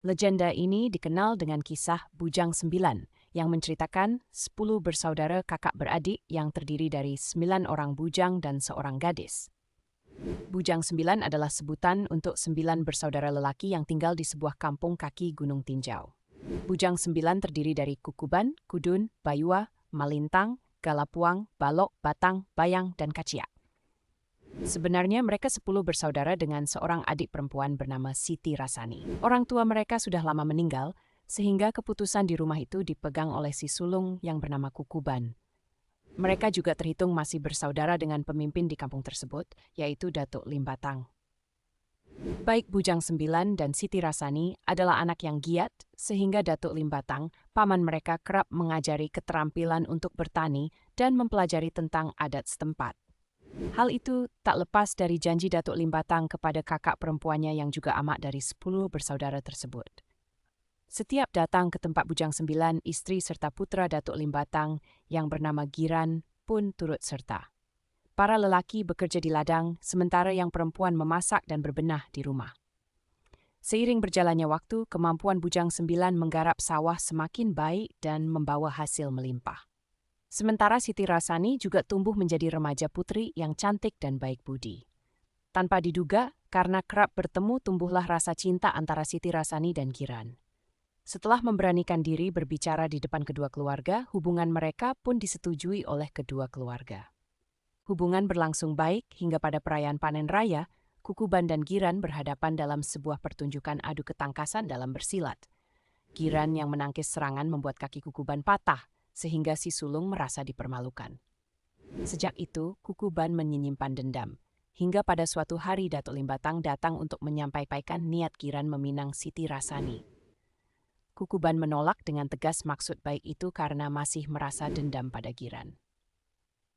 Legenda ini dikenal dengan kisah Bujang Sembilan, yang menceritakan 10 bersaudara kakak beradik yang terdiri dari 9 orang bujang dan seorang gadis. Bujang Sembilan adalah sebutan untuk 9 bersaudara lelaki yang tinggal di sebuah kampung kaki Gunung Tinjau. Bujang Sembilan terdiri dari Kukuban, Kudun, Bayua, Malintang, Galapuang, Balok, Batang, Bayang, dan Kaciak. Sebenarnya mereka 10 bersaudara dengan seorang adik perempuan bernama Siti Rasani. Orang tua mereka sudah lama meninggal, sehingga keputusan di rumah itu dipegang oleh si sulung yang bernama Kukuban. Mereka juga terhitung masih bersaudara dengan pemimpin di kampung tersebut, yaitu Datuk Limbatang. Baik Bujang Sembilan dan Siti Rasani adalah anak yang giat, sehingga Datuk Limbatang, paman mereka kerap mengajari keterampilan untuk bertani dan mempelajari tentang adat setempat. Hal itu tak lepas dari janji Datuk Limbatang kepada kakak perempuannya yang juga amak dari 10 bersaudara tersebut. Setiap datang ke tempat Bujang Sembilan, istri serta putra Datuk Limbatang yang bernama Giran pun turut serta. Para lelaki bekerja di ladang, sementara yang perempuan memasak dan berbenah di rumah. Seiring berjalannya waktu, kemampuan Bujang Sembilan menggarap sawah semakin baik dan membawa hasil melimpah. Sementara Siti Rasani juga tumbuh menjadi remaja putri yang cantik dan baik budi. Tanpa diduga, karena kerap bertemu tumbuhlah rasa cinta antara Siti Rasani dan Giran. Setelah memberanikan diri berbicara di depan kedua keluarga, hubungan mereka pun disetujui oleh kedua keluarga. Hubungan berlangsung baik hingga pada perayaan panen raya, Kukuban dan Giran berhadapan dalam sebuah pertunjukan adu ketangkasan dalam bersilat. Giran yang menangkis serangan membuat kaki Kukuban patah, sehingga si sulung merasa dipermalukan. Sejak itu, Kukuban menyimpan dendam, hingga pada suatu hari Datuk Limbatang datang untuk menyampaikan niat Giran meminang Siti Rasani. Kukuban menolak dengan tegas maksud baik itu karena masih merasa dendam pada Giran.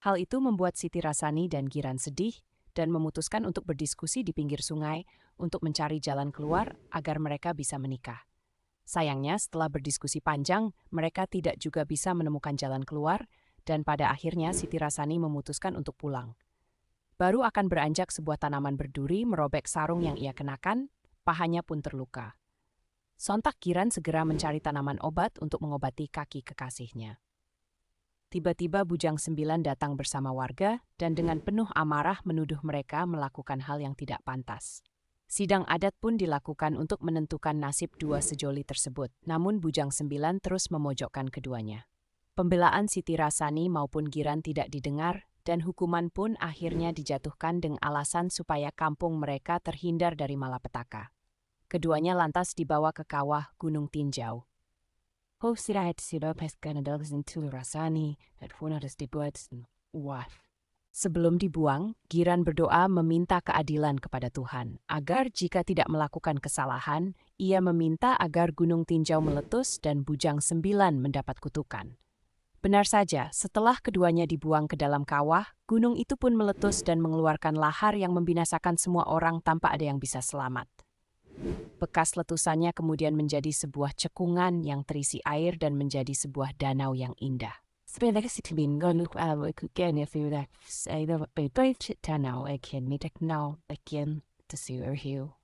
Hal itu membuat Siti Rasani dan Giran sedih dan memutuskan untuk berdiskusi di pinggir sungai untuk mencari jalan keluar agar mereka bisa menikah. Sayangnya, setelah berdiskusi panjang, mereka tidak juga bisa menemukan jalan keluar, dan pada akhirnya Siti Rasani memutuskan untuk pulang. Baru akan beranjak sebuah tanaman berduri merobek sarung yang ia kenakan, pahanya pun terluka. Sontak Giran segera mencari tanaman obat untuk mengobati kaki kekasihnya. Tiba-tiba Bujang Sembilan datang bersama warga dan dengan penuh amarah menuduh mereka melakukan hal yang tidak pantas. Sidang adat pun dilakukan untuk menentukan nasib dua sejoli tersebut, namun Bujang Sembilan terus memojokkan keduanya. Pembelaan Siti Rasani maupun Giran tidak didengar, dan hukuman pun akhirnya dijatuhkan dengan alasan supaya kampung mereka terhindar dari malapetaka. Keduanya lantas dibawa ke kawah Gunung Tinjau. Sebelum dibuang, Giran berdoa meminta keadilan kepada Tuhan, agar jika tidak melakukan kesalahan, ia meminta agar Gunung Tinjau meletus dan Bujang Sembilan mendapat kutukan. Benar saja, setelah keduanya dibuang ke dalam kawah, gunung itu pun meletus dan mengeluarkan lahar yang membinasakan semua orang tanpa ada yang bisa selamat. Bekas letusannya kemudian menjadi sebuah cekungan yang terisi air dan menjadi sebuah danau yang indah. Sebenarnya sitibin gonuk again if you like say the danau again me tak now again to see you.